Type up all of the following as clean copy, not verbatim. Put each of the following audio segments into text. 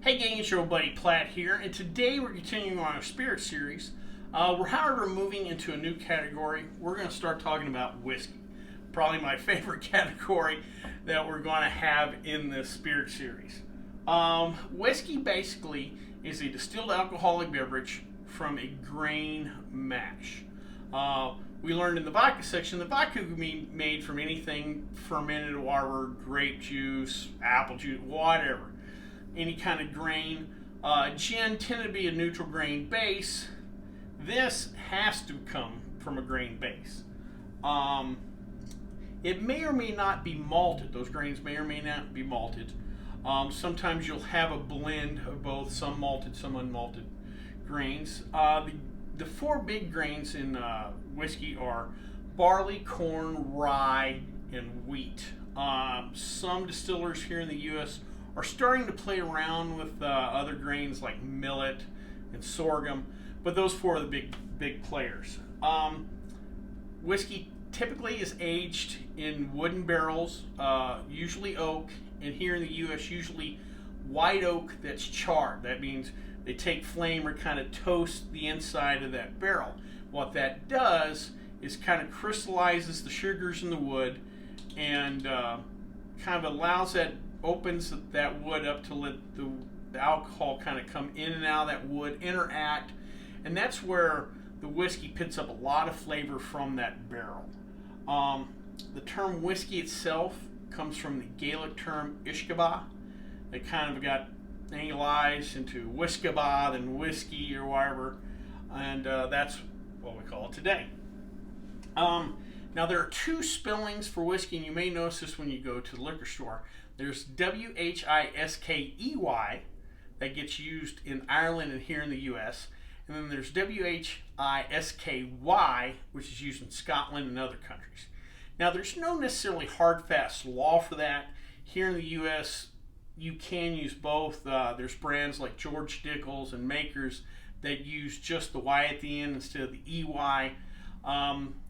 Hey gang, it's your old buddy Platt here, and today we're continuing on our spirit series. We're however moving into a new category. We're going to start talking about whiskey. Probably my favorite category that we're going to have in this spirit series. Whiskey basically is a distilled alcoholic beverage from a grain mash. We learned in the vodka section that vodka could be made from anything fermented water, grape juice, apple juice, whatever. Any kind of grain. Gin tended to be a neutral grain base. This has to come from a grain base. It may or may not be malted. Those grains may or may not be malted. Sometimes you'll have a blend of both, some malted, some unmalted grains. The four big grains in whiskey are barley, corn, rye, and wheat. Some distillers here in the U.S. are starting to play around with other grains like millet and sorghum, but those four are the big players. Whiskey typically is aged in wooden barrels, usually oak, and here in the U.S. usually white oak that's charred. That means they take flame or kind of toast the inside of that barrel. What that does is kind of crystallizes the sugars in the wood and kind of allows that, opens that wood up to let the alcohol kind of come in and out of that wood, interact, and that's where the whiskey picks up a lot of flavor from that barrel. The term whiskey itself comes from the Gaelic term ishkaba. They kind of got anglicized into whiskaba, then whiskey or whatever, and that's what we call it today. Now there are two spellings for whiskey, and you may notice this when you go to the liquor store. There's W-H-I-S-K-E-Y that gets used in Ireland and here in the U.S. And then there's W-H-I-S-K-Y, which is used in Scotland and other countries. Now there's no necessarily hard, fast law for that. Here in the U.S., you can use both. There's brands like George Dickel's and Makers that use just the Y at the end instead of the E-Y.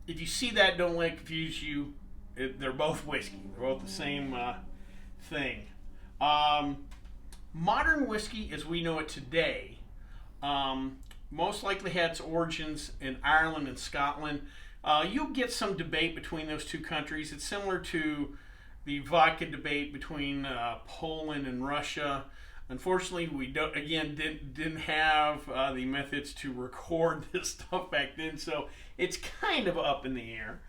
If you see that, don't let it confuse you. They're both whiskey. They're both the same thing. Modern whiskey, as we know it today, most likely had its origins in Ireland and Scotland. You'll get some debate between those two countries. It's similar to the vodka debate between Poland and Russia. Unfortunately, we didn't have the methods to record this stuff back then, so it's kind of up in the air.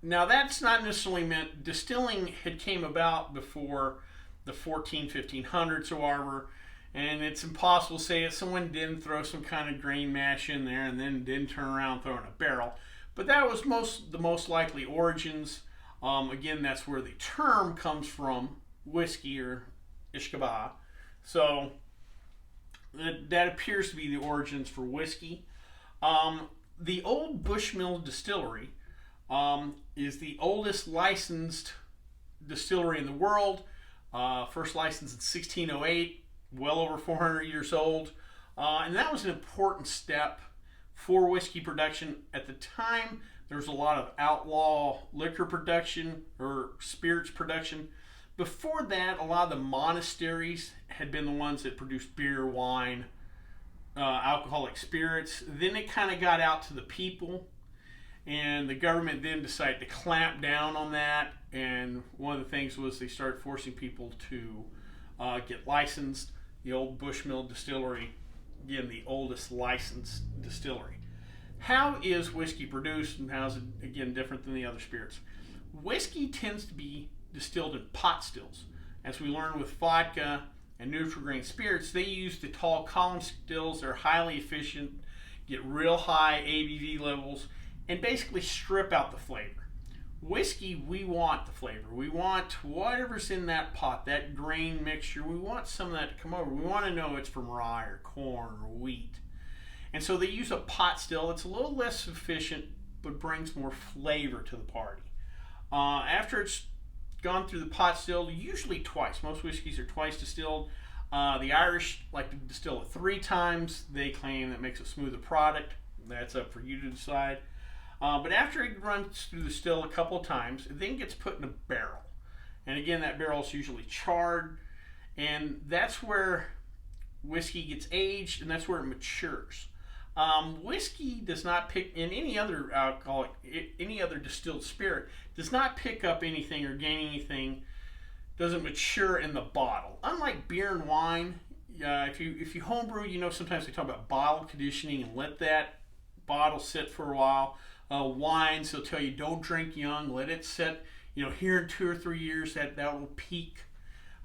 Now that's not necessarily meant distilling had came about before the 1500s or whatever, and it's impossible to say that someone didn't throw some kind of grain mash in there and then didn't turn around and throw in a barrel. But that was the most likely origins. Again, that's where the term comes from, whiskey or ishkaba. So that appears to be the origins for whiskey. The old Bushmill Distillery is the oldest licensed distillery in the world. First licensed in 1608, well over 400 years old. And that was an important step for whiskey production. At the time, there was a lot of outlaw liquor production or spirits production. Before that, a lot of the monasteries had been the ones that produced beer, wine, alcoholic spirits. Then it kind of got out to the people, and the government then decided to clamp down on that. And one of the things was they started forcing people to get licensed. The old Bushmill Distillery, again, the oldest licensed distillery. How is whiskey produced, and how is it, again, different than the other spirits? Whiskey tends to be distilled in pot stills. As we learned with vodka and neutral grain spirits, they use the tall column stills. They're highly efficient, get real high ABV levels, and basically strip out the flavor. Whiskey, we want the flavor. We want whatever's in that pot, that grain mixture. We want some of that to come over. We want to know it's from rye or corn or wheat. And so they use a pot still. It's a little less efficient, but brings more flavor to the party. After it's gone through the pot still, usually twice. Most whiskeys are twice distilled. The Irish like to distill it 3 times. They claim that makes a smoother product. That's up for you to decide. But after it runs through the still a couple of times, it then gets put in a barrel. And again, that barrel is usually charred. And that's where whiskey gets aged, and that's where it matures. Whiskey does not pick, in any other alcoholic, any other distilled spirit, does not pick up anything or gain anything, doesn't mature in the bottle. Unlike beer and wine, if you homebrew, sometimes they talk about bottle conditioning and let that bottle sit for a while. Wines, they'll tell you don't drink young, let it sit. Here in 2 or 3 years that will peak.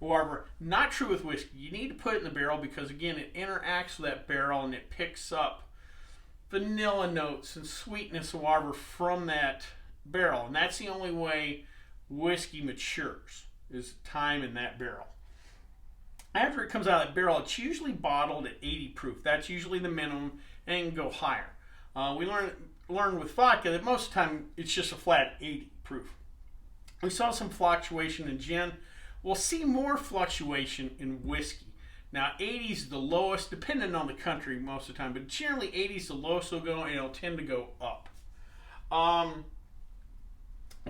However, not true with whiskey. You need to put it in the barrel because, again, it interacts with that barrel and it picks up vanilla notes and sweetness or whatever from that barrel. And that's the only way whiskey matures, is time in that barrel. After it comes out of that barrel, it's usually bottled at 80 proof. That's usually the minimum, and it can go higher. We learned with vodka that most of the time it's just a flat 80 proof. We saw some fluctuation in gin. We'll see more fluctuation in whiskey. Now, 80 is the lowest, depending on the country most of the time, but generally 80 is the lowest it'll go, and it'll tend to go up.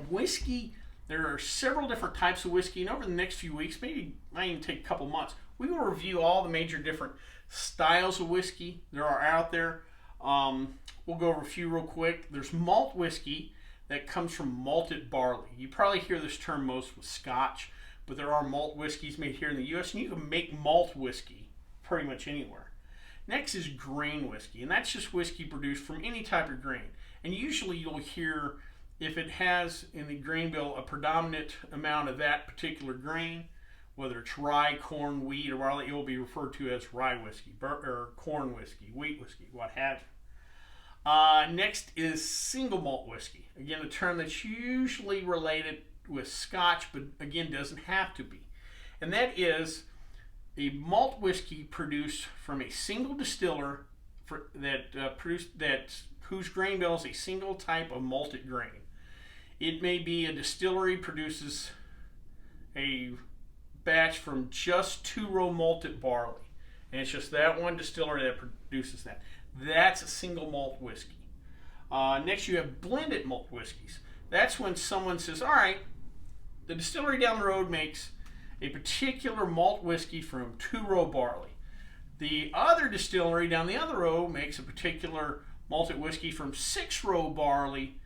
Whiskey, there are several different types of whiskey, and over the next few weeks, maybe might even take a couple months, we will review all the major different styles of whiskey there are out there. We'll go over a few real quick. There's malt whiskey that comes from malted barley. You probably hear this term most with Scotch, but there are malt whiskeys made here in the U.S., and you can make malt whiskey pretty much anywhere. Next is grain whiskey, and that's just whiskey produced from any type of grain. And usually you'll hear, if it has in the grain bill a predominant amount of that particular grain, whether it's rye, corn, wheat, or barley, it will be referred to as rye whiskey, or corn whiskey, wheat whiskey, what have you. Next is single malt whiskey. Again, a term that's usually related with Scotch, but again doesn't have to be. And that is a malt whiskey produced from a single distiller whose grain bill is a single type of malted grain. It may be a distillery produces a batch from just 2-row malted barley, and it's just that one distillery that produces that. That's a single malt whiskey. Next, you have blended malt whiskeys. That's when someone says, all right, the distillery down the road makes a particular malt whiskey from 2-row barley. The other distillery down the other row makes a particular malted whiskey from 6-row barley.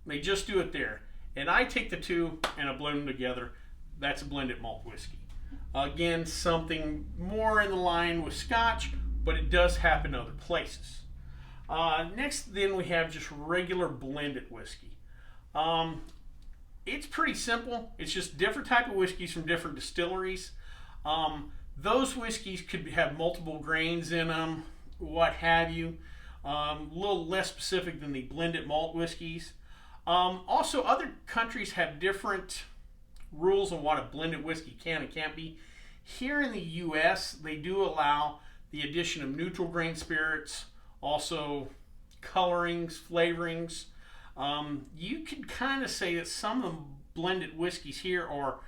They just do it there. And I take the two and I blend them together. That's a blended malt whiskey. Again, something more in the line with Scotch, but it does happen other places. Next, then, we have just regular blended whiskey. It's pretty simple. It's just different type of whiskeys from different distilleries. Those whiskeys could have multiple grains in them, what have you. A little less specific than the blended malt whiskeys. Also, other countries have different rules on what a blended whiskey can and can't be. Here in the U.S., they do allow the addition of neutral grain spirits, also colorings, flavorings. You could kind of say that some of the blended whiskeys here are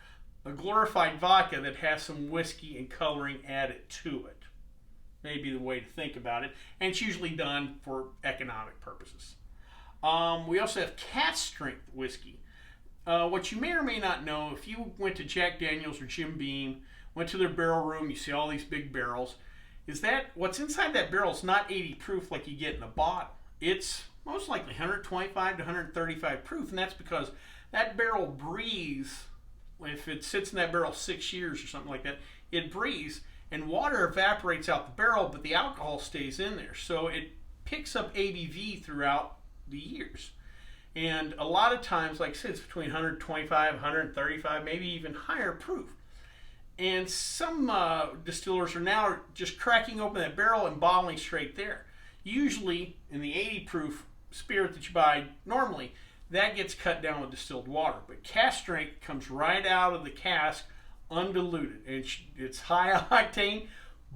a glorified vodka that has some whiskey and coloring added to it. Maybe the way to think about it. And it's usually done for economic purposes. We also have cask strength whiskey. What you may or may not know, if you went to Jack Daniel's or Jim Beam, went to their barrel room, you see all these big barrels, is that what's inside that barrel is not 80 proof like you get in a bottle. It's most likely 125 to 135 proof, and that's because that barrel breathes. If it sits in that barrel 6 years or something like that, it breathes, and water evaporates out the barrel, but the alcohol stays in there. So it picks up ABV throughout the years. And a lot of times, like I said, it's between 125, 135, maybe even higher proof. And some distillers are now just cracking open that barrel and bottling straight there. Usually, in the 80 proof spirit that you buy normally, that gets cut down with distilled water. But cask strength comes right out of the cask undiluted. It's high octane,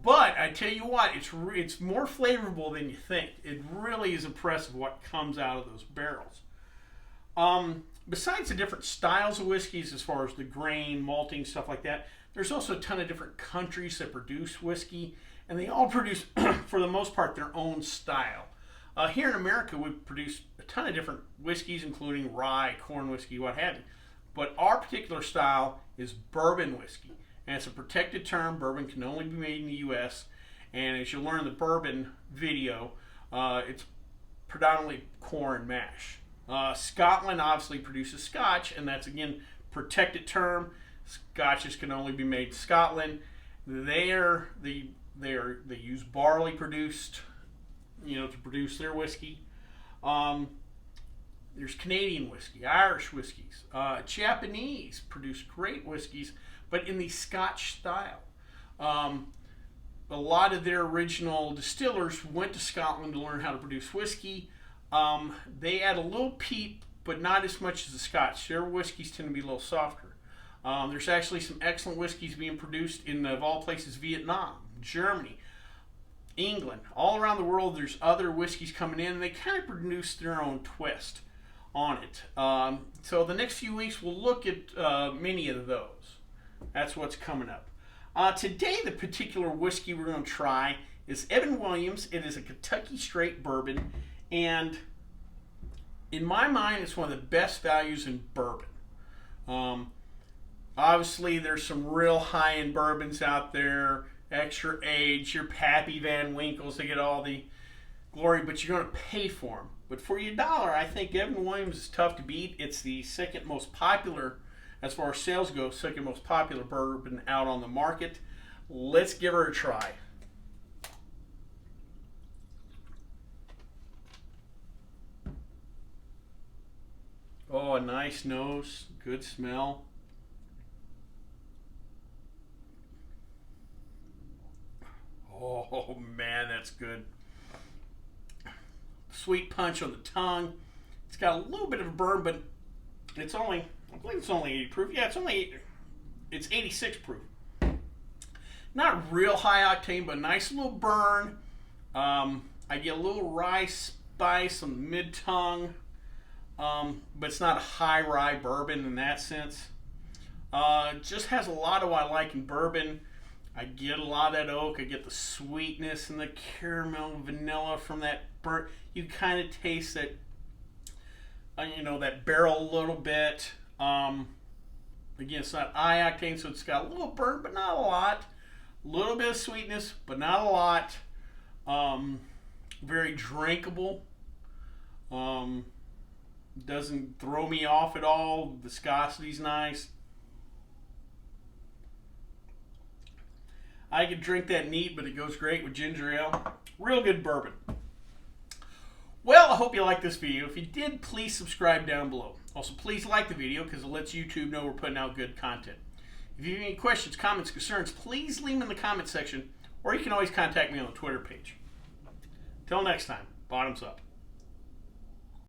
but I tell you what, it's more flavorful than you think. It really is impressive what comes out of those barrels. Besides the different styles of whiskeys as far as the grain, malting, stuff like that, there's also a ton of different countries that produce whiskey, and they all produce, for the most part, their own style. Here in America, we produce a ton of different whiskeys, including rye, corn whiskey, what have you. But our particular style is bourbon whiskey. and it's a protected term. Bourbon can only be made in the U.S., and as you'll learn in the bourbon video, it's predominantly corn mash. Scotland obviously produces Scotch, and that's again protected term. Scotches can only be made in Scotland. They use barley produced, to produce their whiskey. There's Canadian whiskey, Irish whiskeys, Japanese produce great whiskeys, but in the Scotch style. A lot of their original distillers went to Scotland to learn how to produce whiskey. They add a little peat, but not as much as the Scotch. Their whiskeys tend to be a little softer. There's actually some excellent whiskeys being produced in, of all places, Vietnam, Germany, England. All around the world, there's other whiskeys coming in, and they kind of produce their own twist on it. So the next few weeks, we'll look at many of those. That's what's coming up. Today, the particular whiskey we're going to try is Evan Williams. It is a Kentucky straight bourbon, and in my mind, it's one of the best values in bourbon. Obviously, there's some real high-end bourbons out there, extra age, your Pappy Van Winkles, they get all the glory, but you're going to pay for them. But for your dollar, I think Evan Williams is tough to beat. It's the second most popular, as far as sales go, second most popular bourbon out on the market. Let's give her a try. Oh, a nice nose, good smell. Oh man, that's good. Sweet punch on the tongue. It's got a little bit of a burn, but it's only, I believe it's only 80 proof. Yeah, it's 86 proof. Not real high octane, but a nice little burn. I get a little rye spice on the mid-tongue, but it's not a high rye bourbon in that sense. Just has a lot of what I like in bourbon. I get a lot of that oak. I get the sweetness and the caramel vanilla from that burnt. You kind of taste that, that barrel a little bit. Again, it's not high octane, so it's got a little burn, but not a lot. A little bit of sweetness, but not a lot. Very drinkable. Doesn't throw me off at all. Viscosity's nice. I could drink that neat, but it goes great with ginger ale. Real good bourbon. Well, I hope you liked this video. If you did, please subscribe down below. Also, please like the video because it lets YouTube know we're putting out good content. If you have any questions, comments, concerns, please leave them in the comment section, or you can always contact me on the Twitter page. Till next time, bottoms up.